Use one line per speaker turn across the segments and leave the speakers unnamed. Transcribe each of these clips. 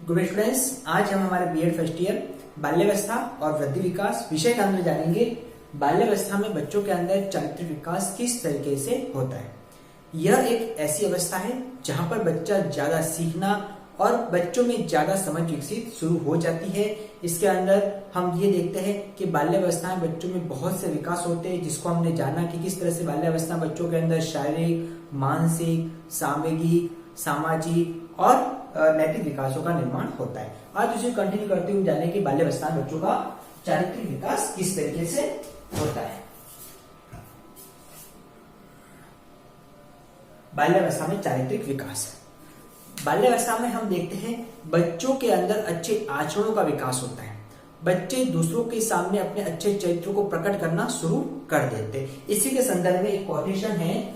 Good students, आज हम हमारे बीएड फर्स्ट ईयर बाल्यावस्था और वृद्धि विकास विषय के अंदर जानेंगे। बाल्यावस्था में बच्चों के अंदर चारित्र्य विकास किस तरीके से होता है। यह एक ऐसी अवस्था है जहां पर बच्चा ज्यादा सीखना और बच्चों में ज्यादा समझ विकसित शुरू हो जाती है। इसके अंदर हम ये देखते हैं कि बाल्यावस्था में बच्चों में बहुत से विकास होते हैं, जिसको हमने जाना कि किस तरह से बाल्यावस्था बच्चों के अंदर शारीरिक, मानसिक, सामूहिक, सामाजिक और नैतिक विकासों का निर्माण होता है। आज उसे कंटिन्यू करते हुए जाने कि बाल्यावस्था में बच्चों का चारित्रिक विकास किस तरीके से होता है। बाल्यावस्था में चारित्रिक विकास। बाल्यावस्था में हम देखते हैं बच्चों के अंदर अच्छे आचरणों का विकास होता है। बच्चे दूसरों के सामने अपने अच्छे चरित्र को प्रकट करना शुरू कर देते हैं। इसी के संदर्भ में एक कोटेशन है,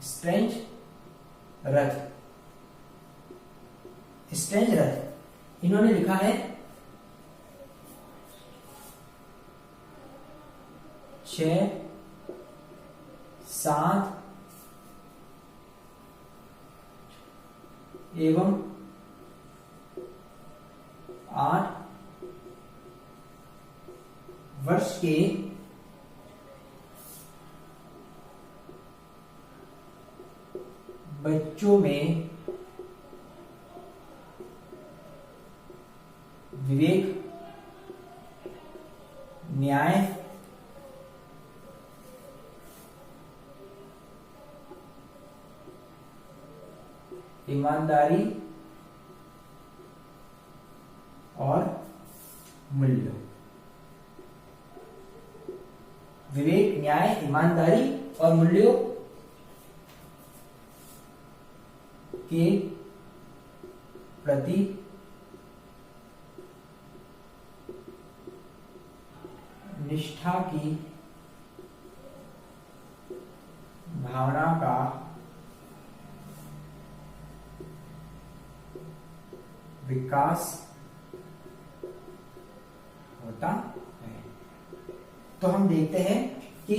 स्ट्रेंज रथ इन्होंने लिखा है 6, 7 एवं 8 वर्ष के बच्चों में विवेक, न्याय, ईमानदारी और मूल्य। विवेक, न्याय, ईमानदारी और मूल्यों के प्रति निष्ठा की भावना का विकास होता है। तो हम देखते हैं कि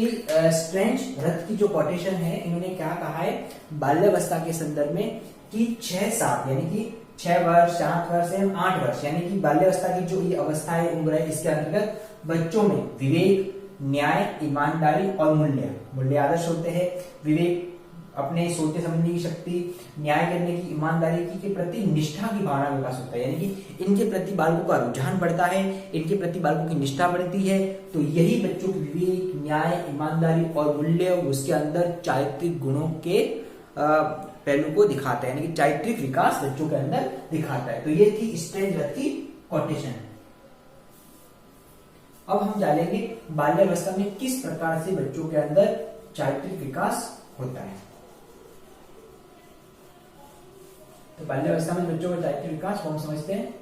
स्ट्रेंज रथ की जो कोटेशन है, इन्होंने क्या कहा है बाल्यावस्था के संदर्भ में कि 6-7 यानी कि 6 वर्ष, 7 वर्ष एवं 8 वर्ष यानी कि बाल्यावस्था की जो ये अवस्था है, उम्र है, इसके अंतर्गत बच्चों में विवेक, न्याय, ईमानदारी और मूल्य आदर्श होते हैं। विवेक अपने सोचने समझने की शक्ति, न्याय करने की, ईमानदारी की के प्रति निष्ठा की भावना का विकास होता है, यानी कि इनके प्रति बालकों का रुझान बढ़ता है, इनके प्रति बालकों की निष्ठा बढ़ती है। तो यही बच्चों के विवेक, न्याय, ईमानदारी और मूल्य उसके अंदर चारित्रिक गुणों के पहलू को दिखाता है, यानी कि चारित्रिक विकास बच्चों के अंदर दिखाता है। तो ये थी स्ट्रेंज रथ की कोटेशन। अब हम जानेंगे बाल्यावस्था में किस प्रकार से बच्चों के अंदर चारित्रिक विकास होता है। तो बाल्यावस्था में बच्चों का चारित्रिक विकास हम समझते हैं।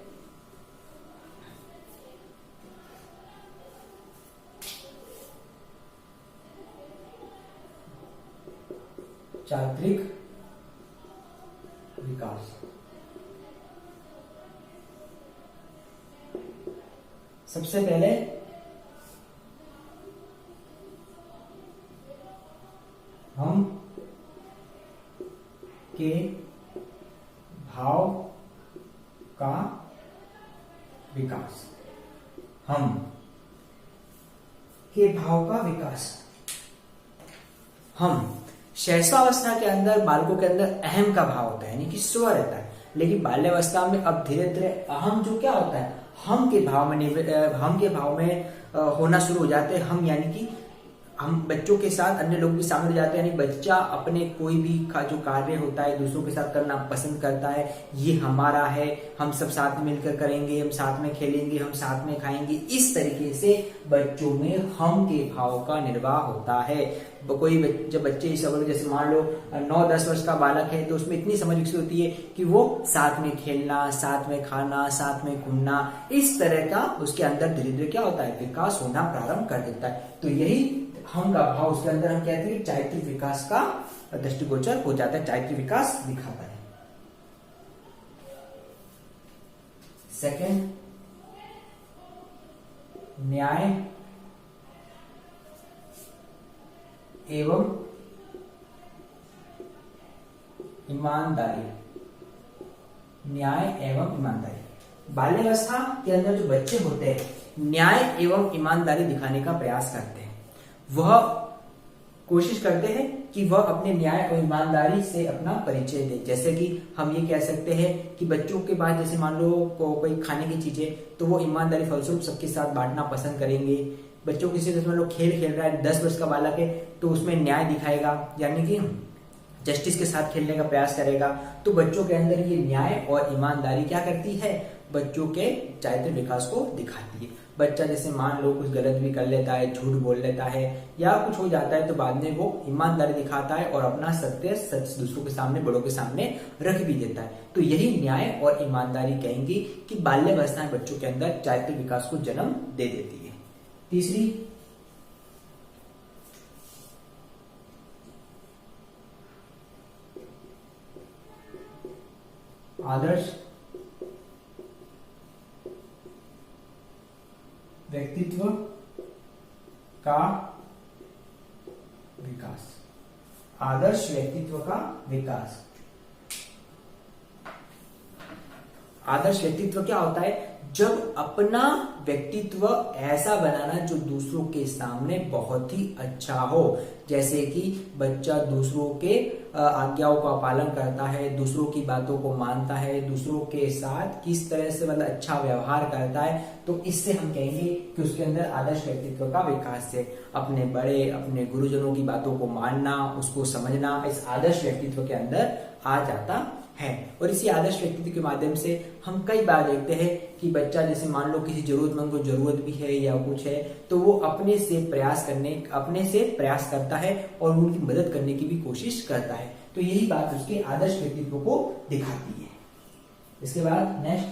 चारित्रिक विकास सबसे पहले हम के भाव का विकास। हम के भाव का विकास। हम शैशवावस्था के अंदर बालकों के अंदर अहम का भाव होता है, यानी कि स्व रहता है, लेकिन बाल्यावस्था में अब धीरे धीरे अहम जो क्या होता है, हम के भाव में होना शुरू हो जाते हैं। हम यानी कि हम बच्चों के साथ अन्य लोग भी शामिल हो जाते हैं, यानी बच्चा अपने कोई भी जो कार्य होता है दूसरों के साथ करना पसंद करता है। ये हमारा है, हम सब साथ में मिलकर करेंगे, हम साथ में खेलेंगे, हम साथ में खाएंगे। इस तरीके से बच्चों में हम के भाव का निर्वाह होता है। कोई जब बच्चे जैसे मान लो 9-10 वर्ष का बालक है, तो उसमें इतनी समझ विकसित होती है कि वो साथ में खेलना, साथ में खाना, साथ में घूमना, इस तरह का उसके अंदर धीरे धीरे क्या होता है, विकास होना प्रारंभ कर देता है। तो यही हम का भाव उसके अंदर हम कहते हैं चारित्रिक विकास का दृष्टिगोचर हो जाता है, चारित्रिक विकास दिखाता है। सेकंड, न्याय एवं ईमानदारी, न्याय एवं ईमानदारी। बाल्यावस्था के अंदर जो बच्चे होते हैं न्याय एवं ईमानदारी दिखाने का प्रयास करते हैं। वह कोशिश करते हैं कि वह अपने न्याय और ईमानदारी से अपना परिचय दे। जैसे कि हम ये कह सकते हैं कि बच्चों के पास जैसे मान लो कोई खाने की चीज है तो वो ईमानदारी फलस्वरूप सबके साथ बांटना पसंद करेंगे। बच्चों किसी मान लो खेल खेल रहा है, 10 वर्ष का बालक है तो उसमें न्याय दिखाएगा, यानी कि जस्टिस के साथ खेलने का प्रयास करेगा। तो बच्चों के अंदर ये न्याय और ईमानदारी क्या करती है, बच्चों के चारित्रिक विकास को दिखाती है। बच्चा जैसे मान लो कुछ गलत भी कर लेता है, झूठ बोल लेता है या कुछ हो जाता है तो बाद में वो ईमानदारी दिखाता है और अपना सत्य सच दूसरों के सामने, बड़ों के सामने रख भी देता है। तो यही न्याय और ईमानदारी कहेंगी कि बाल्यावस्था में बच्चों के अंदर चारित्रिक विकास को जन्म दे देती है। तीसरी, आदर्श व्यक्तित्व का विकास। आदर्श व्यक्तित्व का विकास। आदर्श व्यक्तित्व क्या होता है, जब अपना व्यक्तित्व ऐसा बनाना जो दूसरों के सामने बहुत ही अच्छा हो। जैसे कि बच्चा दूसरों के आज्ञाओं का पालन करता है, दूसरों की बातों को मानता है, दूसरों के साथ किस तरह से मतलब अच्छा व्यवहार करता है, तो इससे हम कहेंगे कि उसके अंदर आदर्श व्यक्तित्व का विकास है। अपने बड़े, अपने गुरुजनों की बातों को मानना, उसको समझना, इस आदर्श व्यक्तित्व के अंदर आ जाता है। और इसी आदर्श व्यक्तित्व के माध्यम से हम कई बार देखते हैं कि बच्चा जैसे मान लो किसी जरूरतमंद को जरूरत भी है या कुछ है तो वो अपने से प्रयास करता है और उनकी मदद करने की भी कोशिश करता है। तो यही बात उसके आदर्श व्यक्तित्व को दिखाती है। इसके बाद नेक्स्ट,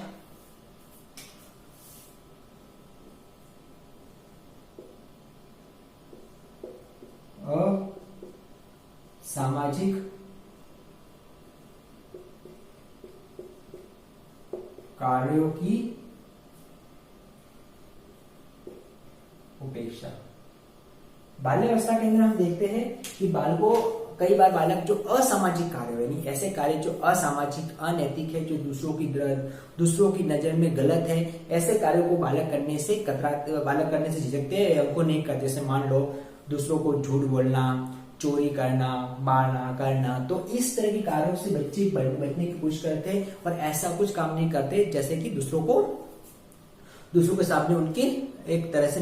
सामाजिक कार्यों की उपेक्षा। बाल्यावस्था के अंदर हम देखते हैं कि बालकों, कई बार बालक जो असामाजिक कार्य यानी ऐसे कार्य जो असामाजिक, अनैतिक है, जो दूसरों की नजर में गलत है, ऐसे कार्यों को बालक करने से झिझकते हैं, उनको नहीं करते। जैसे मान लो दूसरों को झूठ बोलना, चोरी करना, मारना करना, तो इस तरह के कार्यों से बच्चे बचने की कोशिश करते हैं और ऐसा कुछ काम नहीं करते जैसे कि दूसरों के सामने उनकी एक तरह से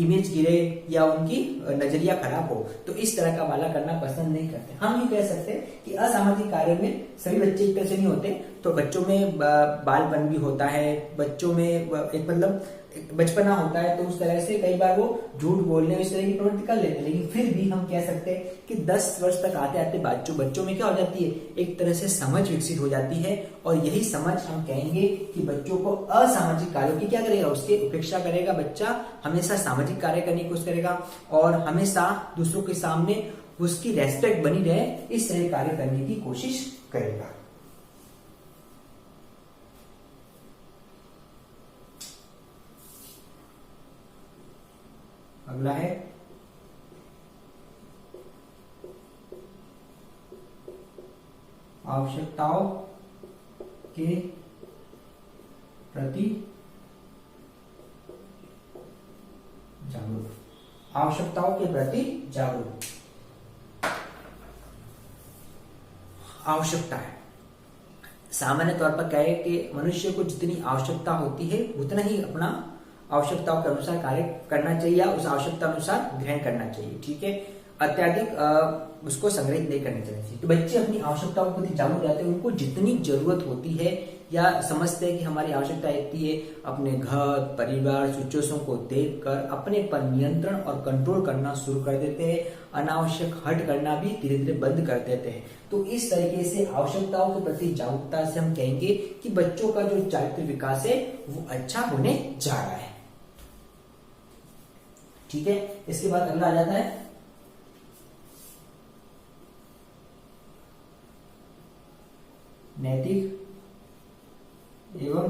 इमेज गिरे या उनकी नजरिया खराब हो। तो इस तरह का बालक करना पसंद नहीं करते। हम ये कह सकते हैं कि असामाजिक कार्य में सभी बच्चे एक तरह से नहीं होते, तो बच्चों में बालपन भी होता है, बच्चों में एक मतलब बचपना होता है, तो उस तरह से कई बार वो झूठ बोलने इस तरह की प्रवृत्ति कर लेते हैं। लेकिन फिर भी हम कह सकते हैं कि 10 वर्ष तक आते आते बच्चों में क्या हो जाती है, एक तरह से समझ विकसित हो जाती है। और यही समझ हम कहेंगे कि बच्चों को असामाजिक कार्यों की क्या करेगा, उसकी उपेक्षा करेगा। बच्चा हमेशा सामाजिक कार्य करने की कोशिश करेगा और हमेशा दूसरों के सामने उसकी रेस्पेक्ट बनी रहे, इस तरह कार्य करने की कोशिश करेगा। अगला है आवश्यकताओं के प्रति जागरूक। आवश्यकताओं के प्रति जागरूक। आवश्यकता है, सामान्य तौर पर कहे कि मनुष्य को जितनी आवश्यकता होती है उतना ही अपना आवश्यकताओं के अनुसार कार्य करना चाहिए या उस आवश्यकता अनुसार ग्रहण करना चाहिए। ठीक है, अत्यधिक उसको संग्रहित नहीं करना चाहिए। तो बच्चे अपनी आवश्यकताओं के प्रति जागरूक रहते हैं, उनको जितनी जरूरत होती है या समझते हैं कि हमारी आवश्यकता इतनी है, अपने घर, परिवार, सिचुएशन को देखकर अपने पर नियंत्रण और कंट्रोल करना शुरू कर देते हैं। अनावश्यक हट करना भी धीरे धीरे बंद कर देते हैं। तो इस तरीके से आवश्यकताओं के प्रति जागरूकता से हम कहेंगे कि बच्चों का जो चारित्रिक विकास है वो अच्छा होने जा रहा है। ठीक है, इसके बाद अगला आ जाता है नैतिक एवं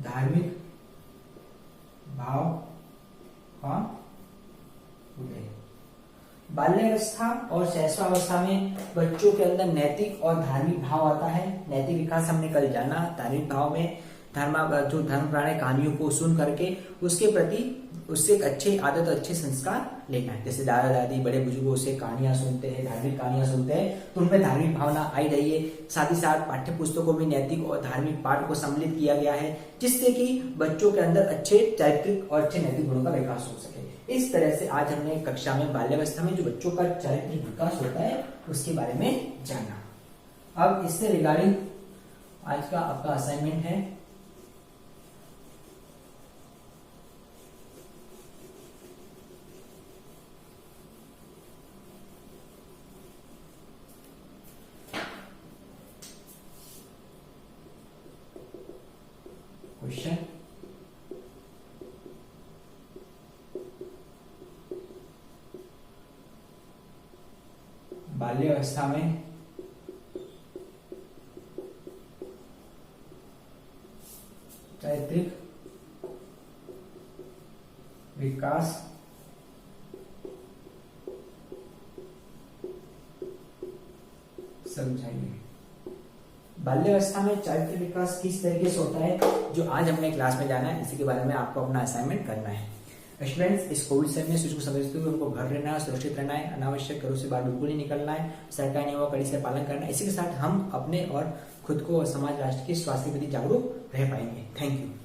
धार्मिक भाव का बाल्यावस्था और शैशवावस्था में बच्चों के अंदर नैतिक और धार्मिक भाव आता है। नैतिक विकास हमने कल जाना। धार्मिक भाव में जो धर्म पुराण कहानियों को सुन करके उसके प्रति उससे एक अच्छे आदत और अच्छे संस्कार लेना है। जैसे दादा दादी बड़े बुजुर्गों से कहानियां सुनते हैं, धार्मिक कहानियां सुनते हैं, तो उनमें धार्मिक भावना आई रही है। साथ ही साथ पाठ्य पुस्तकों में नैतिक और धार्मिक पाठ को सम्मिलित किया गया है, जिससे कि बच्चों के अंदर अच्छे चारित्रिक और अच्छे नैतिक गुणों का विकास हो सके। इस तरह से आज हमने कक्षा में बाल्यावस्था में जो बच्चों का चारित्रिक विकास होता है उसके बारे में जाना। अब इससे रिगार्डिंग आज का आपका असाइनमेंट है, क्वेश्चन बाल्यावस्था में चारित्रिक विकास समझाइए। बाल्यावस्था में चारित्रिक विकास किस तरीके से होता है जो आज हमने क्लास में जाना है, इसी के बारे में आपको अपना असाइनमेंट करना है। स्टूडेंट्स, इस कोविड समय में को समझते हुए उनको घर रहना है, सुरक्षित रहना है, अनावश्यक घरों से बाहर बिल्कुल नहीं निकलना है, सरकारी नियमों का कड़ी से पालन करना है। इसी के साथ हम अपने और खुद को और समाज राष्ट्र के स्वास्थ्य के प्रति जागरूक रह पाएंगे। Thank you.